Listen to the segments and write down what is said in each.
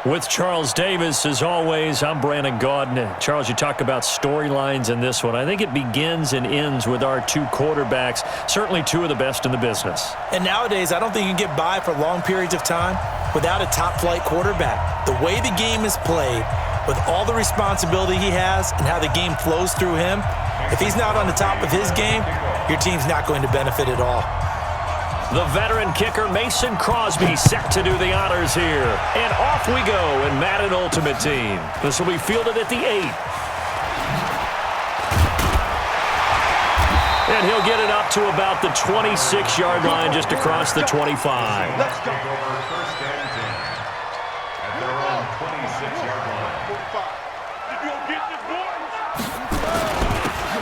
With Charles Davis, as always, I'm Brandon Gaudin. Charles, you talk about storylines in this one. I think it begins and ends with our two quarterbacks, certainly two of the best in the business. And nowadays, I don't think you can get by for long periods of time without a top-flight quarterback. The way the game is played, with all the responsibility he has and how the game flows through him, if he's not on the top of his game, your team's not going to benefit at all. The veteran kicker Mason Crosby set to do the honors here. And off we go in Madden Ultimate Team. This will be fielded at the 8. And he'll get it up to about the 26-yard line, just across the 25. Let's go. First and 10. At their own 26-yard line.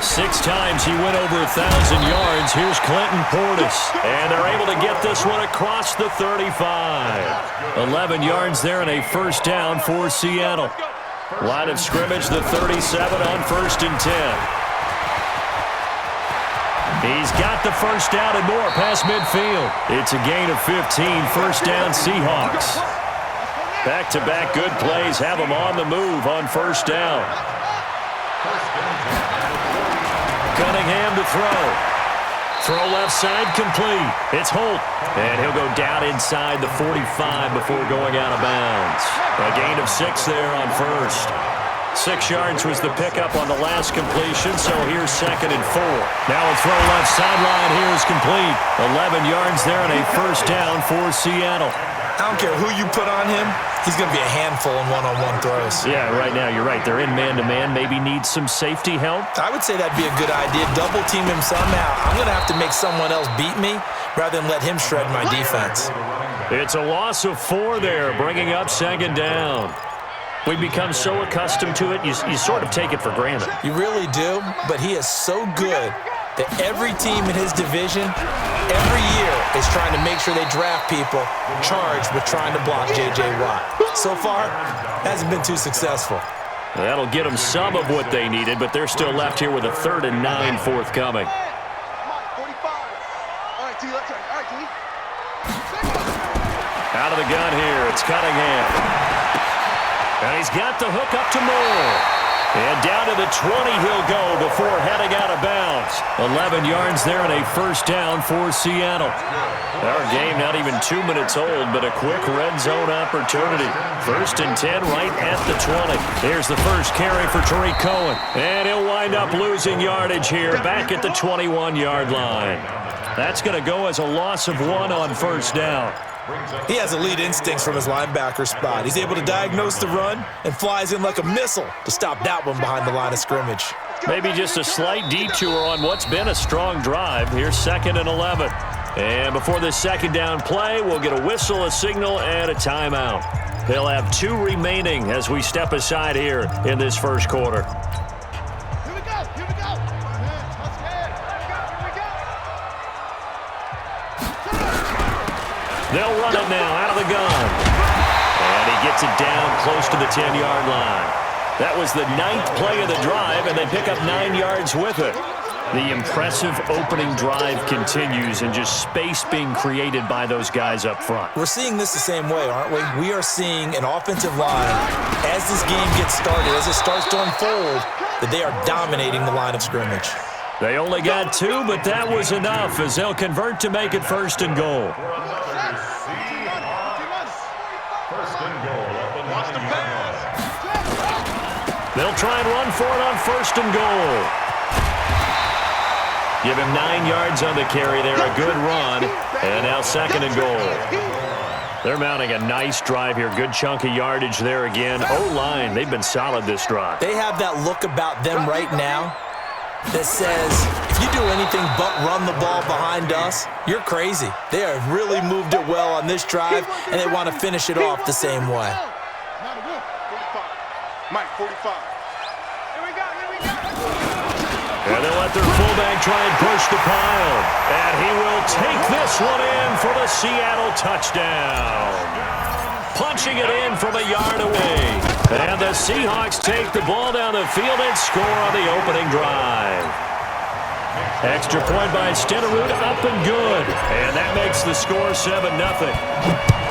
6 times he went over 1,000 yards. Here's Clinton Portis. And they're able to get this one across the 35. 11 yards there and a first down for Seattle. Line of scrimmage, the 37 on 1st and 10. He's got the first down and more past midfield. It's a gain of 15, first down Seahawks. Back-to-back good plays have them on the move on first down. Cunningham to throw. Throw left side complete. It's Holt. And he'll go down inside the 45 before going out of bounds. A gain of 6 there on first. 6 yards was the pickup on the last completion, so here's 2nd and 4. Now a throw left sideline here is complete. 11 yards there and a first down for Seattle. I don't care who you put on him, he's going to be a handful in one-on-one throws. Yeah, right now you're right. They're in man-to-man. Maybe needs some safety help. I would say that'd be a good idea. Double team him somehow. I'm going to have to make someone else beat me rather than let him shred my defense. It's a loss of 4 there, bringing up 2nd down. We become so accustomed to it, you sort of take it for granted. You really do, but he is so good that every team in his division, every year, is trying to make sure they draft people charged with trying to block J.J. Watt. So far, hasn't been too successful. That'll get them some of what they needed, but they're still left here with a 3rd and 9 forthcoming. Out of the gun here, it's Cunningham. And he's got the hook up to Moore. And down to the 20 he'll go before heading out of bounds. 11 yards there and a first down for Seattle. Our game not even 2 minutes old, but a quick red zone opportunity. 1st and 10 right at the 20. Here's the first carry for Tariq Cohen. And he'll wind up losing yardage here back at the 21-yard line. That's going to go as a loss of 1 on first down. He has elite instincts from his linebacker spot. He's able to diagnose the run and flies in like a missile to stop that one behind the line of scrimmage. Maybe just a slight detour on what's been a strong drive. Here's 2nd and 11. And before this second down play, we'll get a whistle, a signal, and a timeout. They'll have 2 remaining as we step aside here in this first quarter. They'll run it now out of the gun. And he gets it down close to the 10-yard line. That was the 9th play of the drive, and they pick up 9 yards with it. The impressive opening drive continues, and just space being created by those guys up front. We're seeing this the same way, aren't we? We are seeing an offensive line, as this game gets started, as it starts to unfold, that they are dominating the line of scrimmage. They only got 2, but that was enough as they'll convert to make it 1st and goal. They'll try and run for it on 1st and goal. Give him 9 yards on the carry there, a good run, and now 2nd and goal. They're mounting a nice drive here, good chunk of yardage there again. O-line, they've been solid this drive. They have that look about them right now that says, if you do anything but run the ball behind us, you're crazy. They have really moved it well on this drive, and they want to finish it off the same way. Mike, 45. And they'll let their fullback try and push the pile. And he will take this one in for the Seattle touchdown. Punching it in from a yard away. And the Seahawks take the ball down the field and score on the opening drive. Extra point by Stenerud, up and good. And that makes the score 7-0.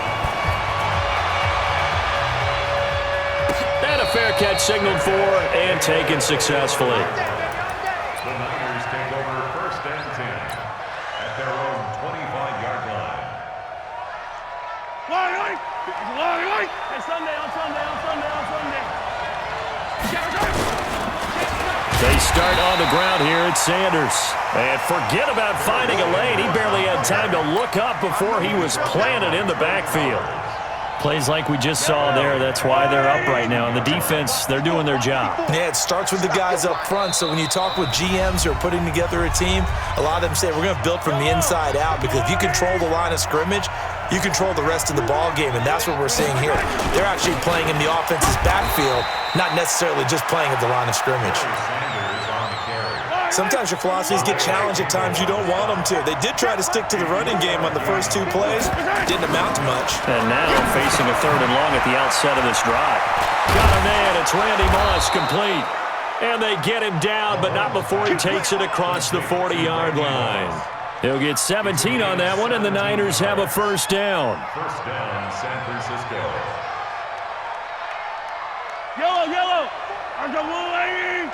catch signaled for and taken successfully. The Niners take over 1st and 10 at their own 25-yard line. Hey, Sunday. They start on the ground here at Sanders. And forget about finding a lane. He barely had time to look up before he was planted in the backfield. Plays like we just saw there, that's why they're up right now. And the defense, they're doing their job. Yeah, it starts with the guys up front. So when you talk with GMs who are putting together a team, a lot of them say we're going to build from the inside out, because if you control the line of scrimmage, you control the rest of the ball game, and that's what we're seeing here. They're actually playing in the offense's backfield, not necessarily just playing at the line of scrimmage. Sometimes your philosophies get challenged at times you don't want them to. They did try to stick to the running game on the first 2 plays. Didn't amount to much. And now facing a 3rd and long at the outset of this drive. Got a man. It's Randy Moss, complete. And they get him down, but not before he takes it across the 40-yard line. He'll get 17 on that one, and the Niners have a 1st down. 1st down, San Francisco. Yellow. Arjaway.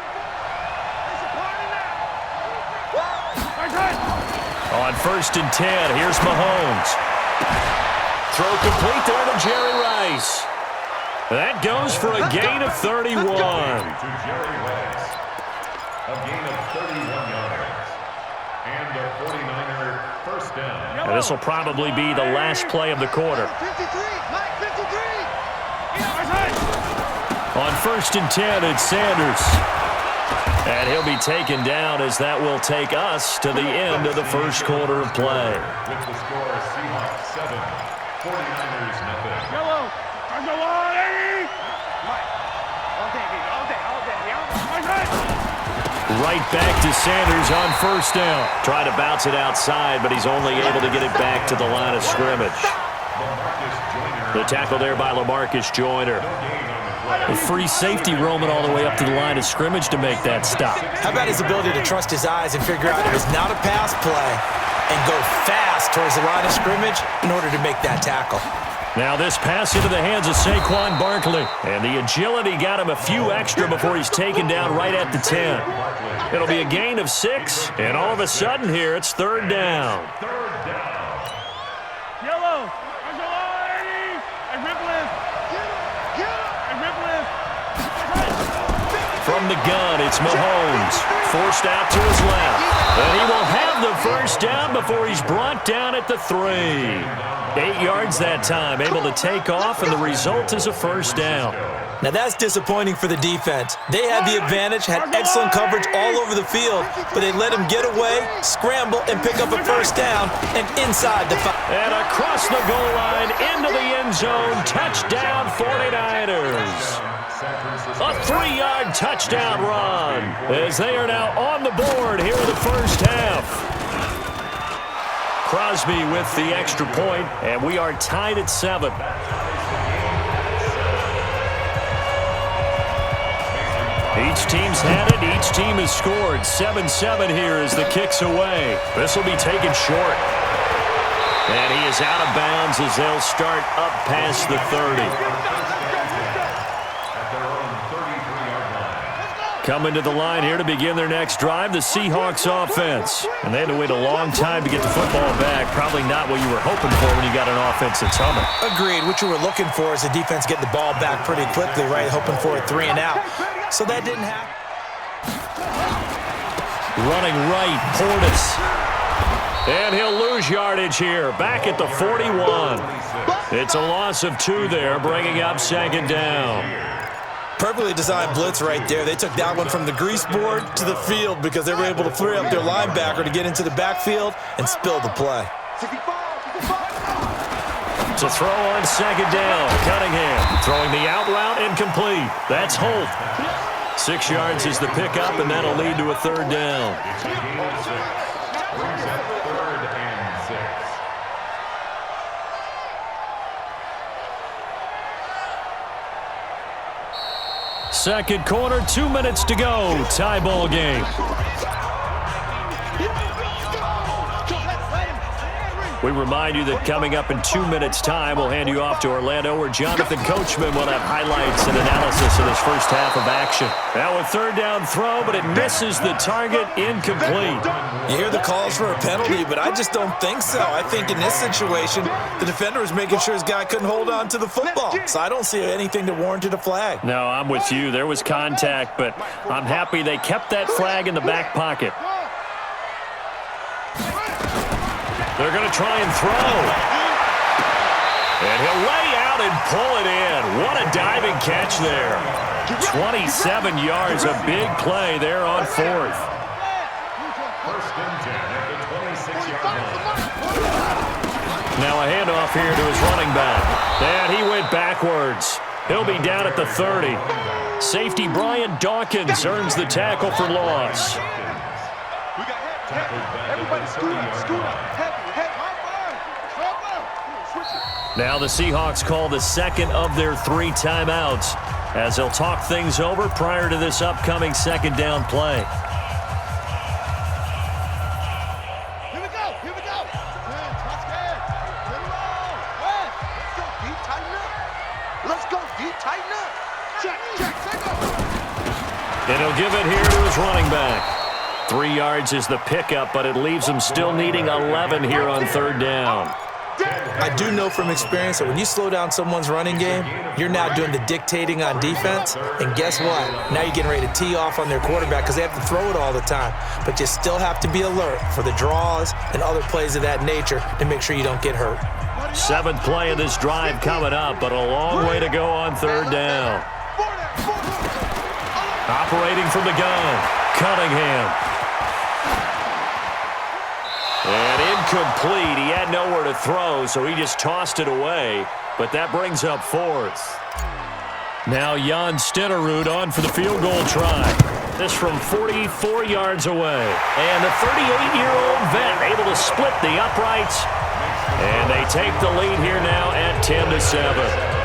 On 1st and 10, here's Mahomes. Throw complete there to Jerry Rice. That goes for a gain of 31. To Jerry Rice. A gain of 31 yards. And a 49er 1st down. And this will probably be the last play of the quarter. On 1st and 10, it's Sanders. And he'll be taken down as that will take us to the end of the 1st quarter of play. With the score, Seahawks 7, 49ers nothing. Yellow. Arjaway. Right back to Sanders on 1st down. Trying to bounce it outside, but he's only able to get it back to the line of scrimmage. The tackle there by LaMarcus Joyner. A free safety roaming all the way up to the line of scrimmage to make that stop. How about his ability to trust his eyes and figure out it was not a pass play and go fast towards the line of scrimmage in order to make that tackle. Now this pass into the hands of Saquon Barkley. And the agility got him a few extra before he's taken down right at the 10. It'll be a gain of 6, and all of a sudden here it's 3rd down. Yellow. From the gun, it's Mahomes. Forced out to his left. And he will have the 1st down before he's brought down at the 3. 8 yards that time, able to take off, and the result is a 1st down. Now that's disappointing for the defense. They had the advantage, had excellent coverage all over the field, but they let him get away, scramble, and pick up a 1st down, and inside the 5. And across the goal line, into the end zone, touchdown 49ers. A 3-yard touchdown run as they are now on the board here in the 1st half. Crosby with the extra point, and we are tied at 7. Each team's had it. Each team has scored. 7-7 here as the kick's away. This will be taken short. And he is out of bounds as they'll start up past the 30. Coming to the line here to begin their next drive, the Seahawks offense. And they had to wait a long time to get the football back. Probably not what you were hoping for when you got an offense that's humming. Agreed. What you were looking for is the defense getting the ball back pretty quickly, right? Hoping for a 3 and out. So that didn't happen. Running right, Portis. And he'll lose yardage here, back at the 41. It's a loss of 2 there, bringing up 2nd down. Perfectly designed blitz right there. They took that one from the grease board to the field because they were able to free up their linebacker to get into the backfield and spill the play. To throw on 2nd down, Cunningham throwing the out route incomplete. That's Holt. 6 yards is the pickup, and that'll lead to a 3rd down. Second quarter, 2 minutes to go. Tie ball game. We remind you that coming up in 2 minutes' time, we'll hand you off to Orlando, where Jonathan Coachman will have highlights and analysis of this first half of action. Now a third down throw, but it misses the target, incomplete. You hear the calls for a penalty, but I just don't think so. I think in this situation, the defender was making sure his guy couldn't hold on to the football. So I don't see anything that warranted a flag. No, I'm with you. There was contact, but I'm happy they kept that flag in the back pocket. They're going to try and throw. And he'll lay out and pull it in. What a diving catch there. 27 yards, a big play there on fourth. First and 10 at the 26-yard line. Now a handoff here to his running back. And he went backwards. He'll be down at the 30. Safety Brian Dawkins earns the tackle for loss. Now the Seahawks call the second of their 3 timeouts as they'll talk things over prior to this upcoming second down play. Here we go. Let's go, deep, tighten up. Check, take off. And he'll give it here to his running back. 3 yards is the pickup, but it leaves him still needing 11 here on third down. I do know from experience that when you slow down someone's running game, you're now doing the dictating on defense. And guess what? Now you're getting ready to tee off on their quarterback because they have to throw it all the time. But you still have to be alert for the draws and other plays of that nature to make sure you don't get hurt. 7th play of this drive coming up, but a long way to go on third down. Operating from the gun, Cunningham. And incomplete. He had nowhere to throw, so he just tossed it away. But that brings up fourth. Now Jan Stenerud on for the field goal try. This from 44 yards away. And the 38-year-old vet able to split the uprights. And they take the lead here now at 10-7.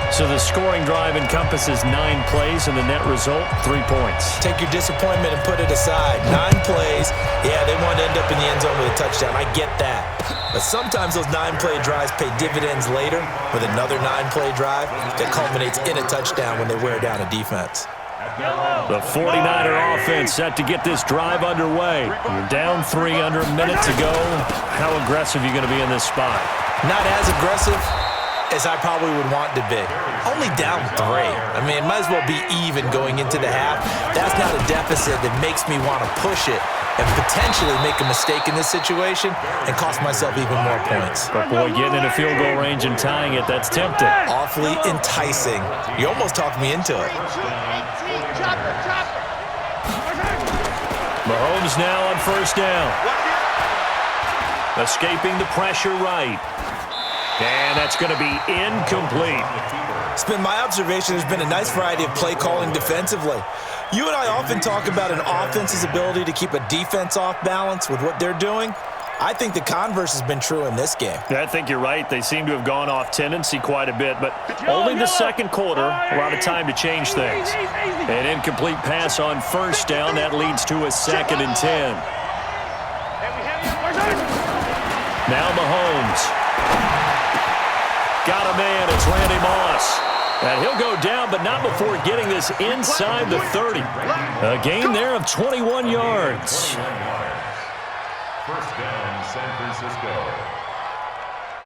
So the scoring drive encompasses 9 plays, and the net result, 3 points. Take your disappointment and put it aside. 9 plays. Yeah, they want to end up in the end zone with a touchdown. I get that. But sometimes those 9-play drives pay dividends later with another 9-play drive that culminates in a touchdown when they wear down a defense. The 49er offense set to get this drive underway. You're down 3 under a minute to go. How aggressive are you going to be in this spot? Not as aggressive as I probably would want to be. Only down 3. I mean, it might as well be even going into the half. That's not a deficit that makes me want to push it and potentially make a mistake in this situation and cost myself even more points. But boy, getting in a field goal range and tying it, that's tempting. Awfully enticing. You almost talked me into it. Mahomes now on first down. Escaping the pressure right. And that's going to be incomplete. It's been my observation there's been a nice variety of play calling defensively. You and I often talk about an offense's ability to keep a defense off balance with what they're doing. I think the converse has been true in this game. Yeah, I think you're right. They seem to have gone off tendency quite a bit, but only the second quarter, a lot of time to change things. An incomplete pass on first down. That leads to a 2nd and 10. Now Mahomes. Got a man. It's Randy Moss. And he'll go down, but not before getting this inside the 30. A gain there of 21 yards. First down, San Francisco.